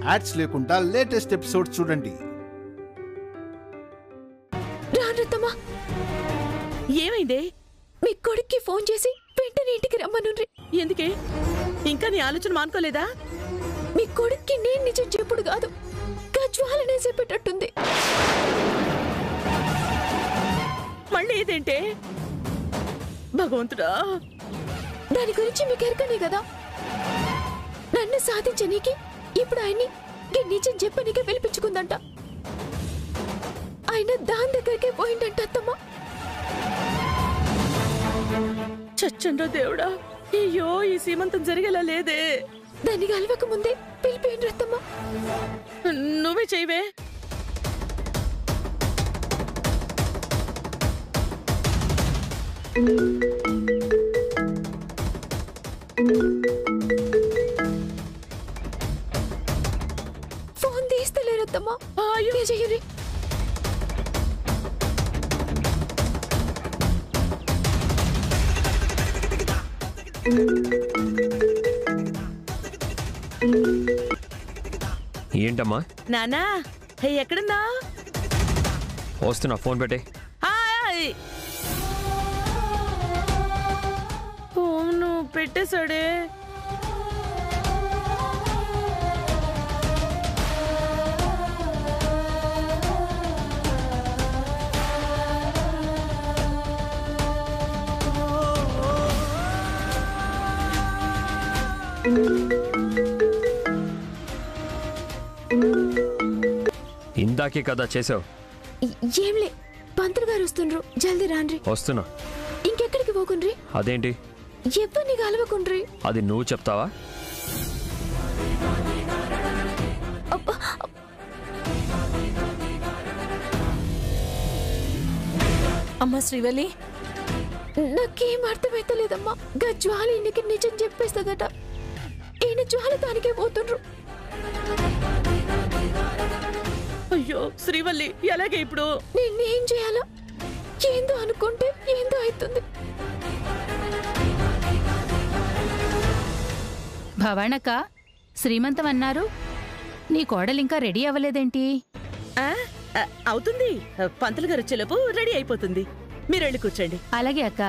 Ads లేకుండా latest episode చూడండి. ఏమైందే? మీ కొడుక్కి ఫోన్ చేసి వెంటనే ఇంటికి రమ్మనుండ్రి. ఎందుకే? ఇంకా నీ ఆలోచన మానుకోలేదా? మీ కొడుక్కి నేను నిజం చెప్పుడు కాదు, గజ్వాలనే చెప్పేటట్టుంది. మళ్ళీ ఏదేంటే? భగవంతుడా, దాని గురించి మీకు ఎరకనే కదా. నన్ను సాధించనీకి ఇప్పుడు ఆయన్ని నిజం చెప్పనీకే పిలిపించుకుందంట. ఆయన దాని దగ్గరికే పోయిందంట అత్తమ్మ. చచ్చండ్రా దేవుడా, అయ్యో ఈ సీమంతం జరిగేలా లేదే. దాన్ని కలవక ముందే పిలిపోయిండ్రు అత్తమ్మ. నువ్వే చేయవే. ఫోన్ తీస్తలేరత్తమ్మా. చెయ్యరి. ఏంటమ్మా? నానా ఎక్కడున్నా? వస్తున్నా, ఫోన్ పెట్టే. ఫోన్ పెట్టేశాడే. ఇందాకే కదా చేసావు. ఏంలే, పంతులు గారు వస్తుండ్రు, జల్దీ రాండ్రి. వస్తున్నా. ఇంకెక్కడికి పోకుండ్రి? అదేంటి? ఎవరిని కలవకుండ్రి. అది నువ్వు చెప్తావా? అమ్మా శ్రీవల్లి, నాకేం అర్థమైతలేదమ్మా. జ్వాల ఇంటికి నిజం చెప్పేస్తుందట. ఈయన జ్వాల దానికే పోతుండ్రు. అయ్యో శ్రీవల్లి, ఎలాగే ఇప్పుడు? నేనేం చేయాలా? ఏందో అనుకుంటే ఏందో అవుతుంది. భవానక్క, శ్రీమంతం అన్నారు, నీ కోడలింకా రెడీ అవ్వలేదేంటి? అవుతుంది, పంతులు గారు వచ్చేలోపు రెడీ అయిపోతుంది. మీరు వెళ్ళి కూర్చోండి. అలాగే అక్క.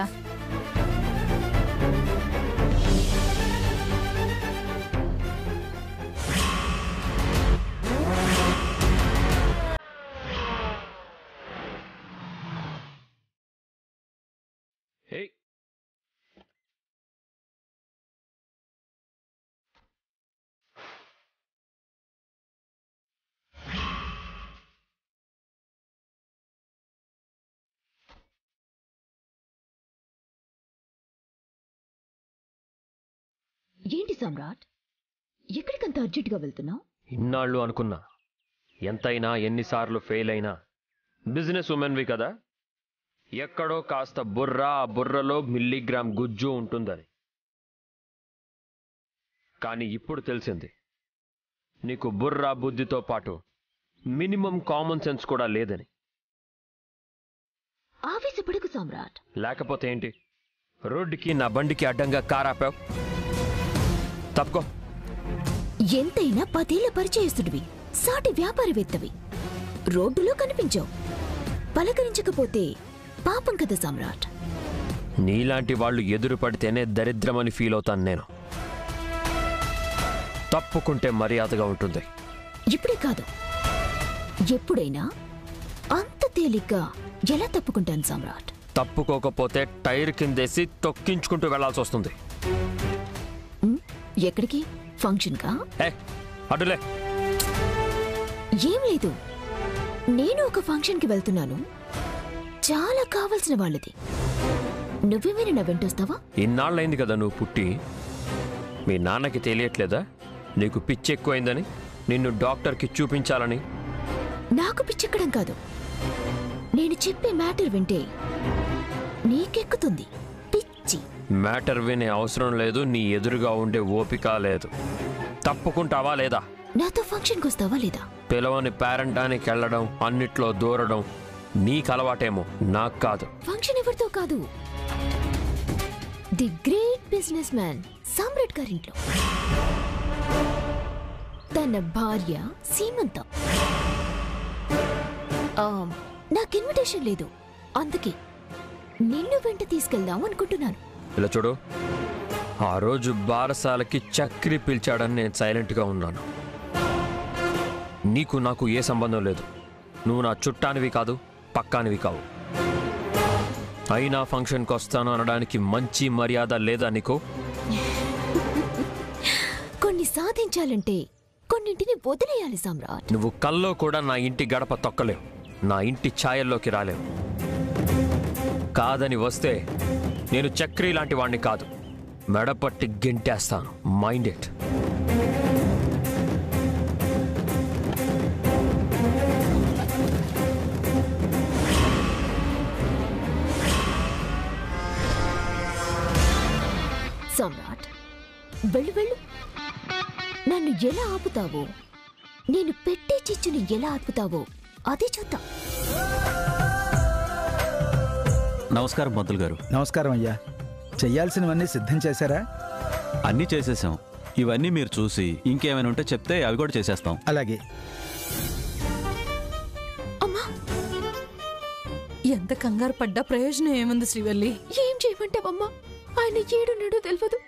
ఏంటి సమ్రాట్, ఎక్కడికంత అర్జెంటుగా వెళ్తున్నావు? ఇన్నాళ్ళు అనుకున్నా, ఎంతైనా ఎన్నిసార్లు ఫెయిల్ అయినా బిజినెస్ ఉమెన్వి కదా, ఎక్కడో కాస్త బుర్ర, ఆ బుర్రలో మిల్లీగ్రామ్ గుజ్జు ఉంటుందని. కానీ ఇప్పుడు తెలిసింది, నీకు బుర్ర బుద్ధితో పాటు మినిమం కామన్ సెన్స్ కూడా లేదని. ఆవేశపడకు సమ్రాట్. లేకపోతే ఏంటి, రోడ్డుకి నా బండికి అడ్డంగా కార్ ఆపావు. తప్పుకో. ఎంతైనా 10 ఏళ్ల పరిచయస్తుడివి, సాటి వ్యాపారవేత్తవి. రోడ్డులో కనిపించావు, పలకరించకపోతే పాపం కదా సమ్రాట్. నీలాంటి వాళ్ళు ఎదురు పడితేనే దరిద్రమని ఫీల్ అవుతాను నేను. తప్పుకుంటే మర్యాదగా ఉంటుంది. ఇప్పుడే కాదు, ఎప్పుడైనా. అంత తేలిగ్గా ఎలా తప్పుకుంటాను సమ్రాట్? తప్పుకోకపోతే టైర్ కిందేసి తొక్కించుకుంటూ వెళ్లాల్సి వస్తుంది. ఎక్కడికి? ఫంక్షన్ కా? అటులే. ఏం లేదు, నేను ఒక ఫంక్షన్ కి వెళ్తున్నాను, చాలా కావలసిన వాళ్ళది. నువ్వేమైనా నా వెంటొస్తావా? ఇన్నాళ్ళైంది కదా నువ్వు పుట్టి. మీ నాన్నకి తెలియట్లేదా నీకు పిచ్చి ఎక్కువైందని, నిన్ను డాక్టర్కి చూపించాలని? నాకు పిచ్చెక్కడం కాదు, నేను చెప్పే మ్యాటర్ వింటే నీకెక్కుతుంది పిచ్చి. మ్యాటర్ వినే అవసరం లేదు, నీ ఎదురుగా ఉండే ఓపిక లేదు. తప్పుకుంటావా లేదా? నాతో ఫంక్షన్కి వస్తావా లేదా? పిలవని పేరెంటానికి వెళ్ళడం, అన్నిట్లో దూరడం నీకు అలవాటేమో, నాకు కాదు. ఫంక్షన్ ఎవరితో కాదు, ది గ్రేట్ బిజినెస్ మ్యాన్ సమ్రాట్ గారింట్లో. తన భార్య సీమంతం. నాకు ఇన్విటేషన్ లేదు, అందుకే నిన్ను వెంట తీసుకెళ్దాం అనుకుంటున్నాను. ఇలా చూడు, ఆ రోజు బారసాలకి చక్రి పిలిచాడని నేను సైలెంట్గా ఉన్నాను. నీకు నాకు ఏ సంబంధం లేదు. నువ్వు నా చుట్టానివి కాదు, పక్కానివి కావు. అయినా ఫంక్షన్కి వస్తాను అనడానికి మంచి మర్యాద లేదా నీకు? కొన్ని సాధించాలంటే కొన్నింటిని వదిలేయాలి సామ్రాట్. నువ్వు కల్లో కూడా నా ఇంటి గడప తొక్కలేవు, నా ఇంటి ఛాయల్లోకి రాలేవు. కాదని వస్తే నేను చక్రి లాంటి వాణ్ణి కాదు, మెడపట్టి గెంటేస్తాను. Mind it. సమ్రాట్, వెళ్ళు వెళ్ళు. నన్ను ఎలా ఆపుతావో, నేను పెట్టే చిచ్చుని ఎలా ఆపుతావో అదే చూద్దాం. నమస్కారం పంతులు గారు. నమస్కారం అయ్యా. చెయ్యాల్సినవన్నీ సిద్ధం చేశారా? అన్నీ చేసేసాం. ఇవన్నీ మీరు చూసి ఇంకేమైనా ఉంటే చెప్తే అవి కూడా చేసేస్తాం. అలాగే. అమ్మా, ఎంత కంగారు పడ్డా ప్రయోజనం ఏముంది శ్రీవల్లి? ఏం చేయమంటావమ్మా? ఆయన ఏడున్నాడో తెలియదు,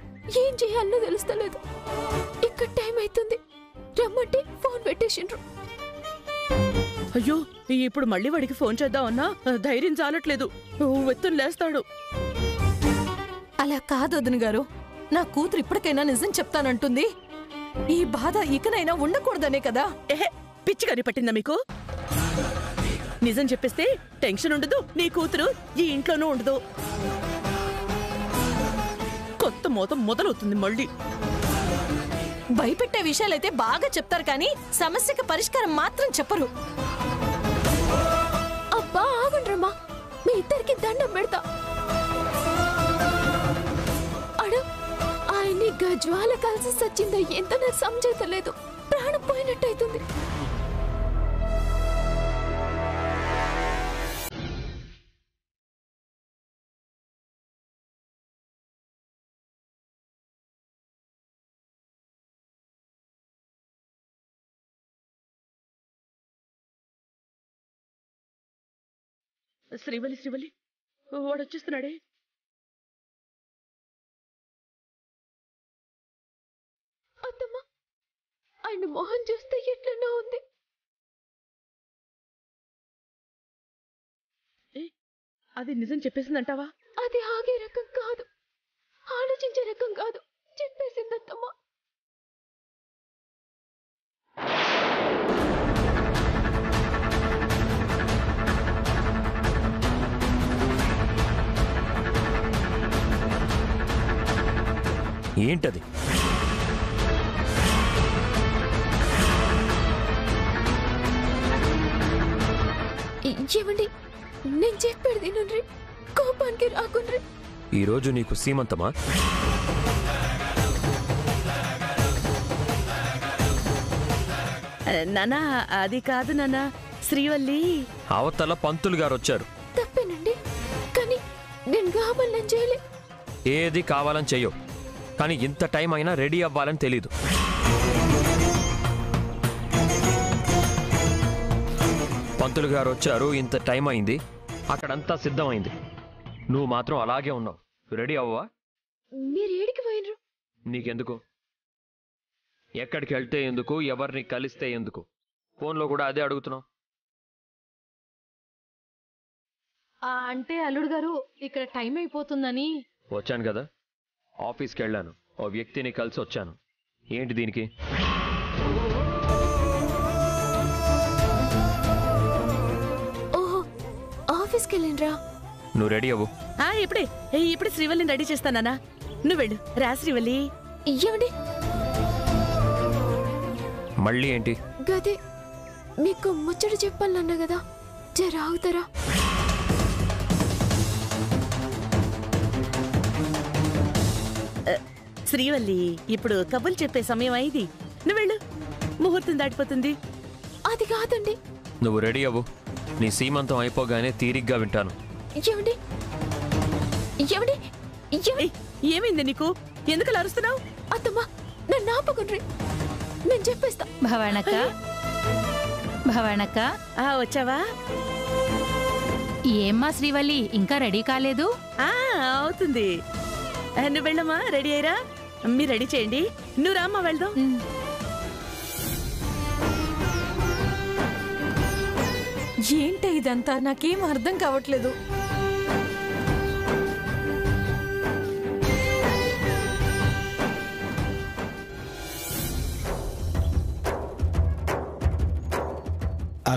ఏం చేయాలనో తెలుస్తలేదు. ఇక్కడ టైం అవుతుంది, రమ్మంటే ఫోన్ పెట్టేసిండ్రు. అయ్యో, ఇప్పుడు మళ్ళీ వాడికి ఫోన్ చేద్దామన్నా ధైర్యం చాలట్లేదు. వెత్తులు లేస్తాడు. అలా కాదు వదిన గారు, నా కూతురు ఇప్పటికైనా నిజం చెప్తానంటుంది. ఈ బాధ ఇకనైనా ఉండకూడదనే కదా. ఏహే, పిచ్చిగాని పట్టిందా మీకు? నిజం చెప్పేస్తే టెన్షన్ ఉండదు, నీ కూతురు ఈ ఇంట్లోనూ ఉండదు. కొత్త మోతం మొదలవుతుంది మళ్ళీ. భయపెట్టే విషయాలైతే బాగా చెప్తారు కానీ సమస్యకి పరిష్కారం మాత్రం చెప్పరు. అబ్బా ఆగుండ్రమ్మా, మీ ఇద్దరికి దండం పెడతా. అడు, ఆయన్ని గజ్వాల కలిసి సచ్చిందో ఎంత నాకు సమజైతలేదు. ప్రాణం పోయినట్టయితుంది. శ్రీవల్లి, శ్రీవల్లి, వాడు వచ్చేస్తున్నాడే. అత్తమ్మా, ఆయన మొహం చూస్తే ఎట్లనో ఉంది. అది నిజం చెప్పేసిందంటావా? అది ఆగే రకం కాదు, ఆలోచించే రకం కాదు. చెప్పేసిందత్తమ్మా. ఏంటది? ఏమండి, నేను చెప్పేది నుండ్రి, కోపానికి రాకుండ్రి. ఈరోజు నీకు సీమంతమా? నానా, అది కాదు నానా. శ్రీవల్లి అవతల పంతులు గారు వచ్చారు. తప్పేనండి, కానీ నేను కావాలని చేయలే. ఏది కావాలని చెయ్యవు, కానీ ఇంత టైం అయినా రెడీ అవ్వాలని తెలీదు. పంతులు గారు వచ్చారు, ఇంత టైం అయింది, అక్కడంతా సిద్ధమైంది. నువ్వు మాత్రం అలాగే ఉన్నావు. రెడీ అవ్వవా? మీరు ఏడికి పోయినరు? నీకెందుకు? ఎక్కడికి వెళ్తే ఎందుకు, ఎవరిని కలిస్తే ఎందుకు? ఫోన్లో కూడా అదే అడుగుతున్నావు. అంటే అల్లుడు గారు, ఇక్కడ టైం అయిపోతుందని. వచ్చాను కదా, ఆఫీస్కి వెళ్ళాను, ఓ వ్యక్తిని కలిసి వచ్చాను. ఏంటి దీనికి? ఓహో, ఆఫీస్కి వెళ్ళినరా? నువ్వు రెడీ అవ్వు. ఇప్పుడే శ్రీవల్లిని రెడీ చేస్తానా. నువ్వు వెళ్ళు. రా శ్రీవల్లి. ఏమండి, మళ్ళీ ఏంటి? గదే మీకు ముచ్చట చెప్పాలన్నా కదా, జర ఆగుతారా? శ్రీవల్లి, ఇప్పుడు కబుర్లు చెప్పే సమయం అయింది. నువ్వు వెళ్ళు, ముహూర్తం దాటిపోతుంది. అది కాదండి. నువ్వు రెడీ అవ్వు, నీ సీమంతం అయిపోగానే తీరిగ్గా వింటాను. ఏమండి, ఏమండి, ఏమైంది నీకు? ఎందుకు అరుస్తున్నావు? అత్తమ్మా, నన్ను ఆపకుండ్రి. నేను చెప్పేస్తా. భవానక్క భవానక్క వచ్చావా? ఏమ్మా శ్రీవల్లి ఇంకా రెడీ కాలేదు? అవుతుంది. నువ్వు వెళ్ళమ్మా, రెడీ అయ్యరా. మీరు రెడీ చేయండి, నువ్వు రామ్మా వెళ్దాం. ఏంటి ఇదంతా? నాకేం అర్థం కావట్లేదు.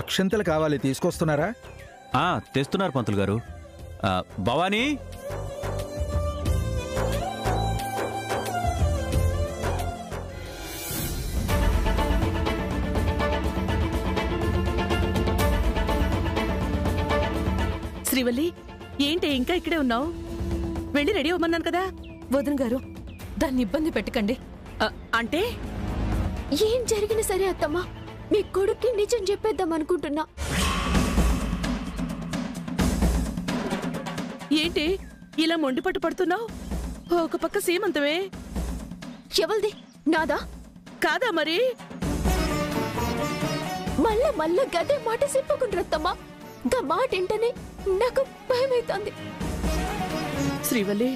అక్షంతలు కావాలి, తీసుకొస్తున్నారా? తెస్తున్నారు పంతులు గారు. భవానీ, శ్రీవల్లి, ఏంటి ఇంకా ఇక్కడే ఉన్నావు? వెళ్ళి రెడీ అవ్వమన్నాను కదా. వదిన గారు, దాన్ని ఇబ్బంది పెట్టకండి. అంటే ఏం జరిగినా సరే అత్తమ్మా, మీ కొడుక్కి నిజం చెప్పేద్దాం అనుకుంటున్నా. ఏంటి ఇలా మొండి పట్టు పడుతున్నావు? ఒక పక్క సీమంతమే. ఎవల్ది? నాదా? కాదా మరి? మళ్ళా గదే మాట చెప్పకుండ్రత్తమ్మా. గా మాట ఏంటనే నాకు భయమైతుంది. శ్రీవల్లి,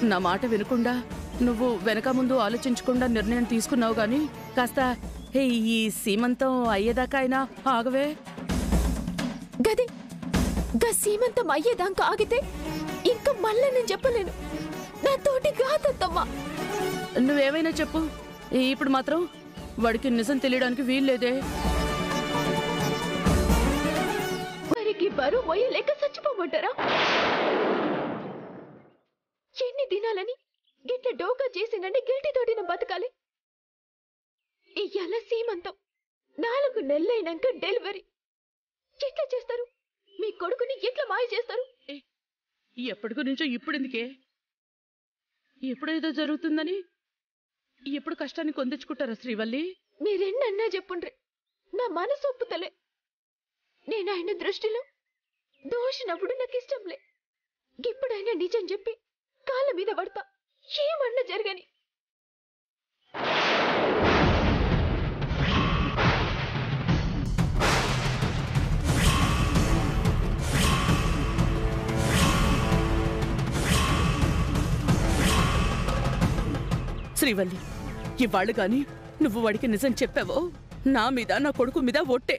నా మాట వినకుండా నువ్వు వెనక ముందు ఆలోచించకుండా నిర్ణయం తీసుకున్నావు గాని కాస్త ఈ సీమంతం అయ్యేదాకా అయినా ఆగవే. గది గా సీమంతం అయ్యేదాకా ఆగితే ఇంకా మళ్ళా నేను చెప్పలేను. నా తోటి కాదత్తమ్మా. నువ్వేమైనా చెప్పు, ఇప్పుడు మాత్రం వాడికి నిజం తెలియడానికి వీల్లేదే. మరికి బరువు మొయ్యలేక చచ్చిపోమంటారా? ఎన్ని దినాలని గిట్ల డోకా చేసినండి గిల్టితోటి నా బతకాలి. ఇయ్యాల సీమంతం, 4 నెలలైనాక డెలివరీ. ఎట్లా చేస్తారు? మీ కొడుకుని ఎట్లా మాయ చేస్తారు? ఎప్పటి గురించో ఇప్పుడెందుకే? ఎప్పుడేదో జరుగుతుందని ఎప్పుడు కష్టాన్ని కొందించుకుంటారా శ్రీవల్లి? మీరెన్నన్నా చెప్పుండ్రి, నా మనసు ఒప్పుతలే. నేను ఆయన దృష్టిలో దోషినప్పుడు నాకు ఇష్టంలే. ఇప్పుడైనా నిజం చెప్పి కాళ్ళ మీద పడతా, ఏమన్నా జరగని. శ్రీవల్లి, ఇవాళ్ళు గాని నువ్వు వాడికి నిజం చెప్పావో నా మీద నా కొడుకు మీద ఒట్టే.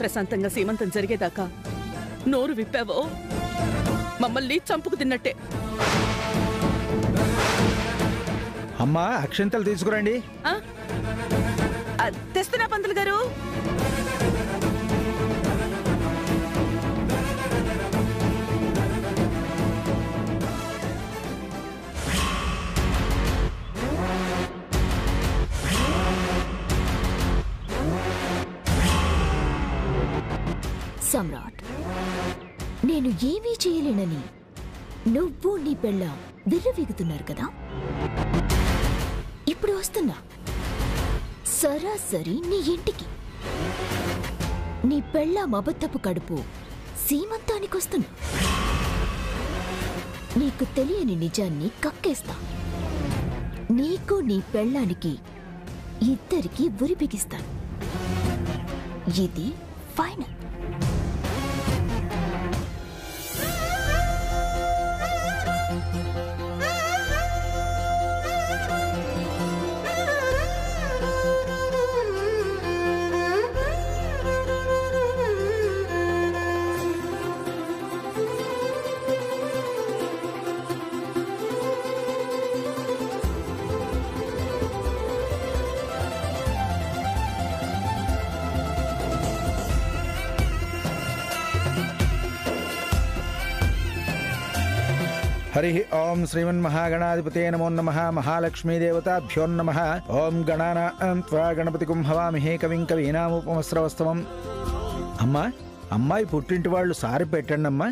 ప్రశాంతంగా సీమంతం జరిగేదాకా నోరు విప్పావో మమ్మల్ని చంపుకు తిన్నట్టే. అమ్మా, అక్షంతలు తీసుకురండి. తెస్తున్నా పంతులు గారు. సమ్రాట్, నేను ఏమీ చేయలేనని నువ్వు నీ పెళ్ళాం విర్రవీగుతున్నారు కదా. ఇప్పుడు వస్తున్నా సరాసరి నీ ఇంటికి. నీ పెళ్ళాం అబద్ధపు కడుపు సీమంతానికొస్తున్నా. నీకు తెలియని నిజాన్ని కక్కేస్తా. నీకు నీ పెళ్ళానికి ఇద్దరికి ఉరి బిగిస్తాను. ఇది ఫైనల్. హరి ఓం శ్రీమన్మహాగణాధిపతే నమో నమః. మహాలక్ష్మీదేవతాభ్యో నమః. ఓం గణానాం త్వా గణపతిగుం హవామహే కవిం కవీనాముపమస్రవస్తవం. అమ్మా, అమ్మాయి పుట్టింటి వాళ్ళు సారి పెట్టండి అమ్మా.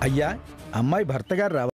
అయ్యా, అమ్మాయి భర్త గారు రావాలి.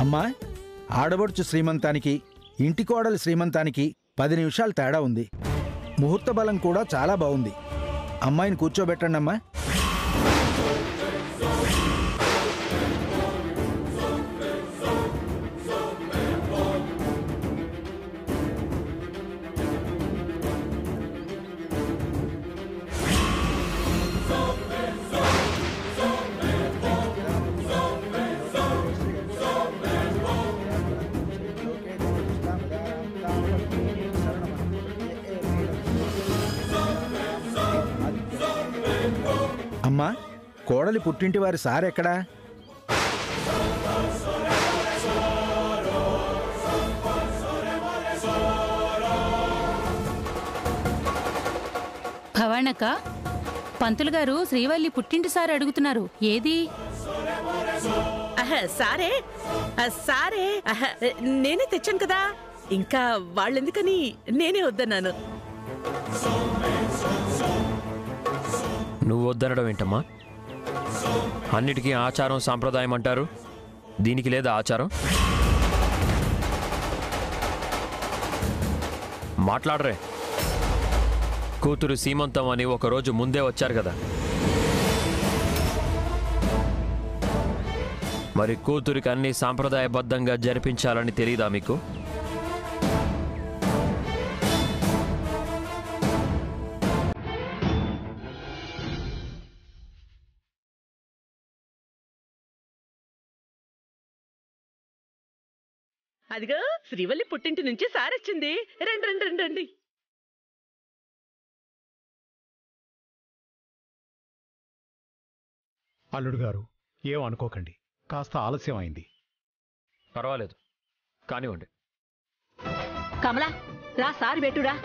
అమ్మా, ఆడబడుచు శ్రీమంతానికి ఇంటి కోడలి శ్రీమంతానికి 10 నిమిషాలు తేడా ఉంది. ముహూర్త బలం కూడా చాలా బాగుంది. అమ్మాయిని కూర్చోబెట్టండి అమ్మా. అమ్మా, కోడలి పుట్టింటి వారి సారెక్కడా? భవానక్క, పంతులు గారు శ్రీవల్లి పుట్టింటి సార్ అడుగుతున్నారు. ఏది? సారే సారే నేనే తెచ్చాను కదా, ఇంకా వాళ్ళెందుకని నేనే వద్దన్నాను. నువ్వు వద్దనడం ఏంటమ్మా? అన్నిటికీ ఆచారం సాంప్రదాయం అంటారు, దీనికి లేదా ఆచారం? మాట్లాడరే. కూతురు సీమంతం అని ఒకరోజు ముందే వచ్చారు కదా, మరి కూతురికి అన్ని సాంప్రదాయబద్ధంగా జరిపించాలని తెలీదా మీకు? అదిగో శ్రీవల్లి పుట్టింటి నుంచి సారొచ్చింది. రండి రండి రండి రండి. అల్లుడు గారు, ఏం అనుకోకండి, కాస్త ఆలస్యం అయింది. పర్వాలేదు, కానివ్వండి. కమలా రా, సారి పెట్టురా.